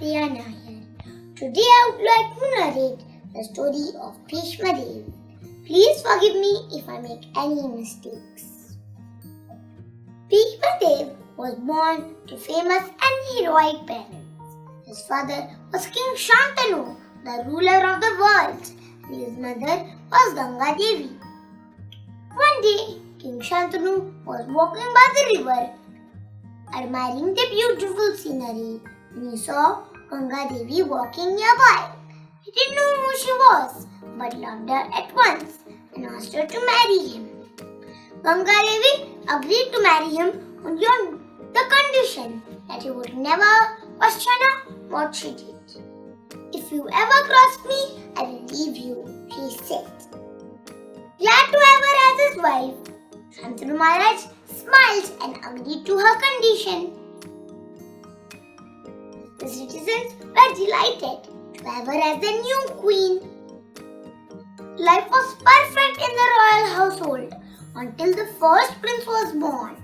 Krishnapriya Nair. Today I would like to narrate the story of Bhismadeva. Please forgive me if I make any mistakes. Bhismadeva was born to famous and heroic parents. His father was King Shantanu, the ruler of the world, and his mother was Ganga Devi. One day, King Shantanu was walking by the river, admiring the beautiful scenery, when he saw Ganga Devi walking nearby. He didn't know who she was, but loved her at once and asked her to marry him. Ganga Devi agreed to marry him on the condition that he would never question her what she did. "If you ever cross me, I will leave you," she said. Glad to have her as his wife, Shantanu Maharaj smiled and agreed to her condition. The citizens were delighted to have her as their new queen. Life was perfect in the royal household until the first prince was born.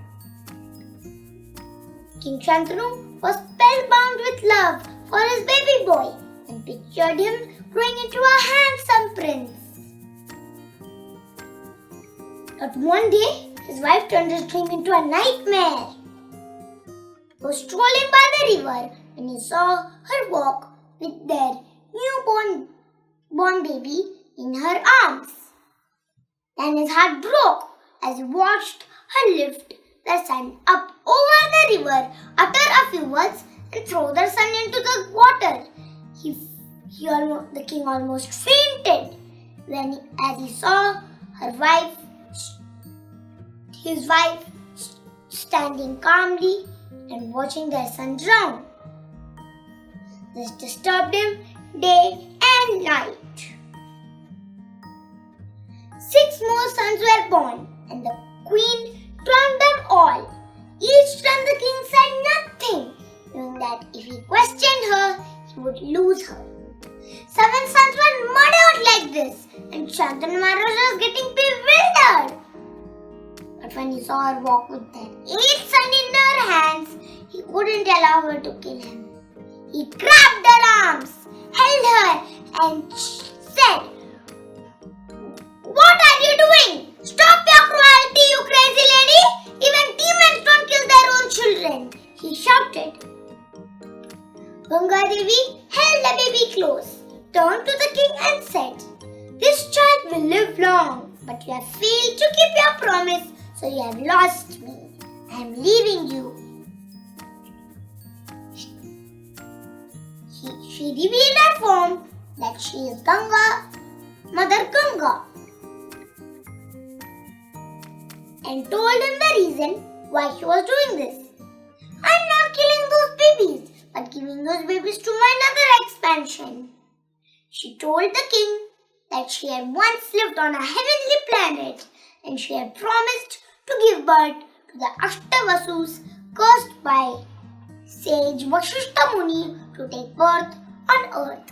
King Shantanu was spellbound with love for his baby boy and pictured him growing into a handsome prince. But one day, his wife turned his dream into a nightmare. He was strolling by the river when he saw her walk with their newborn baby in her arms. Then his heart broke as he watched her lift the son up over the river, utter a few words, and throw the son into the water. The king almost fainted as he saw his wife standing calmly and watching their son drown. This disturbed him day and night. 6 more sons were born, and the queen drowned them all. Each time the king said nothing, knowing that if he questioned her, he would lose her. 7 sons were murdered like this, and Shantanu Maharaj was getting bewildered. But when he saw her walk with their 8th son in her hands, he couldn't allow her to kill him. He grabbed her arms, held her, and said, "What are you doing? Stop your cruelty, you crazy lady! Even demons don't kill their own children," he shouted. Ganga Devi held the baby close, turned to the king and said, "This child will live long, but you have failed to keep your promise, so you have lost me. I am leaving you." She revealed her form that she is Ganga, Mother Ganga, and told him the reason why she was doing this. "I am not killing those babies, but giving those babies to my another expansion." She told the king that she had once lived on a heavenly planet and she had promised to give birth to the Ashtavasus cursed by sage Vashishta Muni to take birth on earth.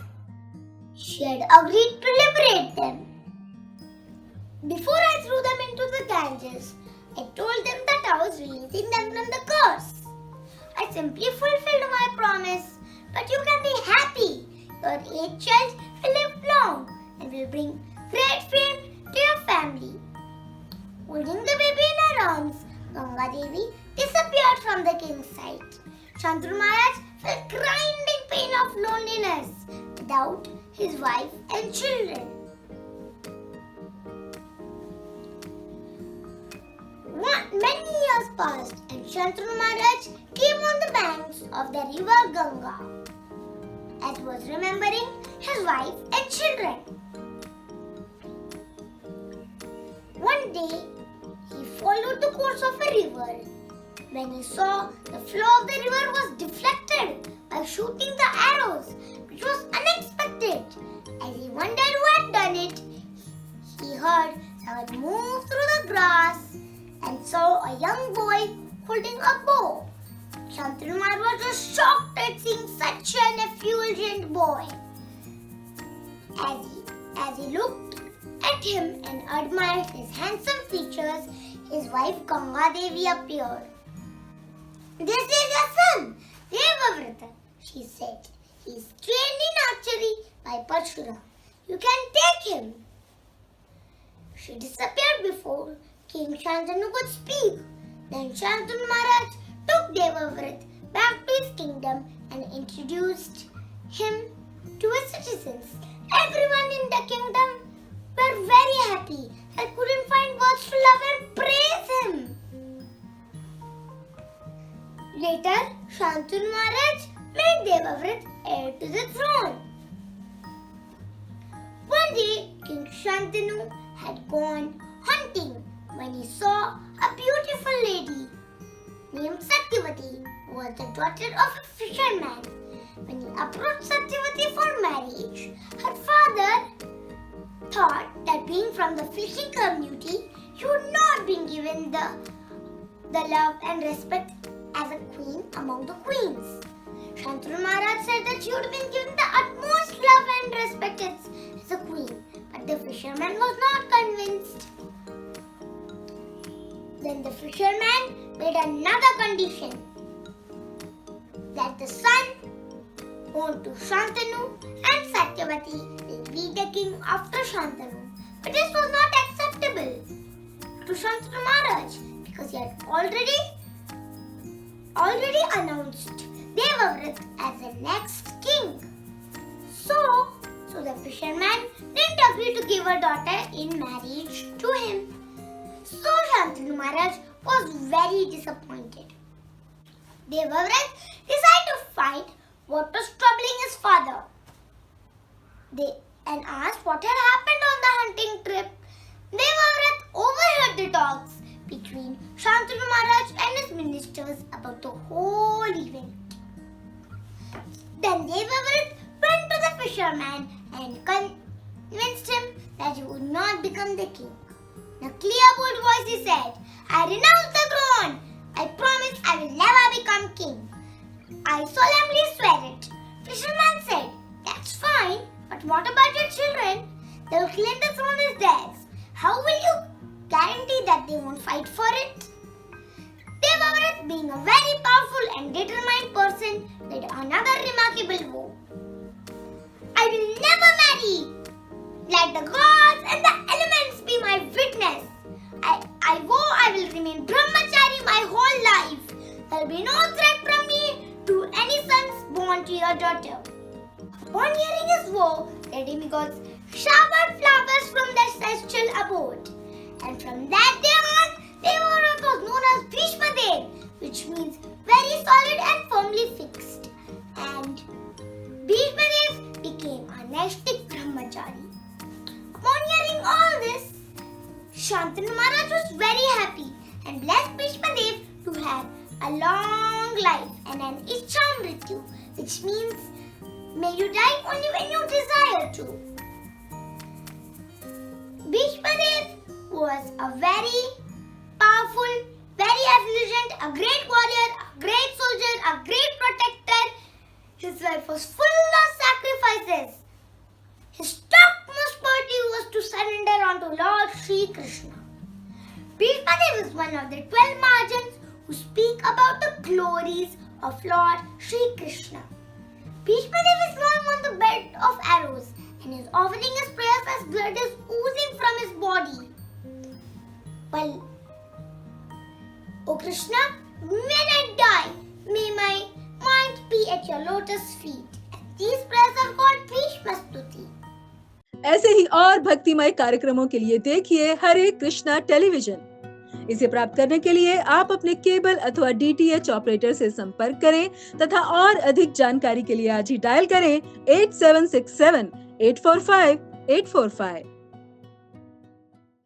She had agreed to liberate them. "Before I threw them into the Ganges, I told them that I was releasing them from the curse. I simply fulfilled my promise, but you can be happy. Your 8th child will live long and will bring great fame to your family." Holding the baby in her arms, Ganga Devi disappeared from the king's sight. Shantanu Maharaj felt grinding pain of loneliness without his wife and children. Many years passed and Shantanu Maharaj came on the banks of the river Ganga, as he was remembering his wife and children. One day, he followed the course of a river when he saw the flow of the river was deflected by shooting the arrows, which was unexpected. As he wondered who had done it, he heard someone move through the grass and saw a young boy holding a bow. Shantanu Maharaj was shocked at seeing such an effulgent boy. As he looked at him and admired his handsome features, his wife Ganga Devi appeared. "This is your son, Devavrata," she said. He is trained in archery by Parshura. You can take him. She disappeared before King Shantanu could speak. Then Shantanu Maharaj took Devavrat back to his kingdom and introduced him to his citizens. Everyone in the kingdom were very happy and couldn't find words to love and praise him. Later, Shantanu Maharaj made Devavrat heir to the throne. One day, King Shantanu had gone hunting when he saw a beautiful lady named Satyavati, who was the daughter of a fisherman. When he approached Satyavati for marriage, her father thought that being from the fishing community, she would not be given the love and respect as a queen among the queens. Shantanu Maharaj said that she would have been given the utmost love and respect as a queen, but the fisherman was not convinced. Then the fisherman made another condition, that the son born to Shantanu and Satyavati will be the king after Shantanu. But this was not acceptable to Shantanu Maharaj because he had already announced Devavrat as the next king. So the fisherman didn't agree to give her daughter in marriage to him. So Shantanu Maharaj was very disappointed. Devavrat decided to find what was troubling his father. And asked what had happened on the hunting trip. Devavrat overheard the talks between Shantanu Maharaj and his ministers about the whole event. Then Devavrat went to the fisherman and convinced him that he would not become the king. In a clear, bold voice he said, "I renounce the throne. I promise I will never become king. I solemnly swear it." Fisherman said, "That's fine, but what about your children? They will claim the throne is theirs. How will you guarantee that they won't fight for it?" Devavrat, being a very powerful and determined person, made another remarkable vow. "I will never marry. Let the gods and the elements be my witness. I vow I will remain brahmachari my whole life. There will be no threat from me to any sons born to your daughter." Upon hearing his vow, the demigods showered flowers from their celestial abode. And from that day on, Devavrat was known as Bhismadeva, which means very solid and firmly fixed. And Bhismadeva became a Naistik brahmachari. Upon hearing all this, Shantanu Maharaj was very happy and blessed Bhismadeva to have a long life and an Ichamrityu, which means may you die only when you desire to. Bhismadeva was a very powerful, very efficient, a great warrior, a great soldier, a great protector. His life was full of sacrifices. His topmost priority was to surrender unto Lord Shri Krishna. Bhismadeva is one of the 12 Mahajans who speak about the glories of Lord Shri Krishna. Bhismadeva is lying on the bed of arrows and is offering his prayers as blood is oozing from his body. Well, O Krishna, when I die, may my mind be at your lotus feet. And these prayers are called Bhishma Stuti. ऐसे ही और भक्तिमय कार्यक्रमों के लिए देखिए हरे Krishna television. इसे प्राप्त करने के लिए आप अपने केबल अथवा DTH ऑपरेटर से संपर्क करें तथा और अधिक जानकारी के लिए आज ही डायल करें 8767 845 845।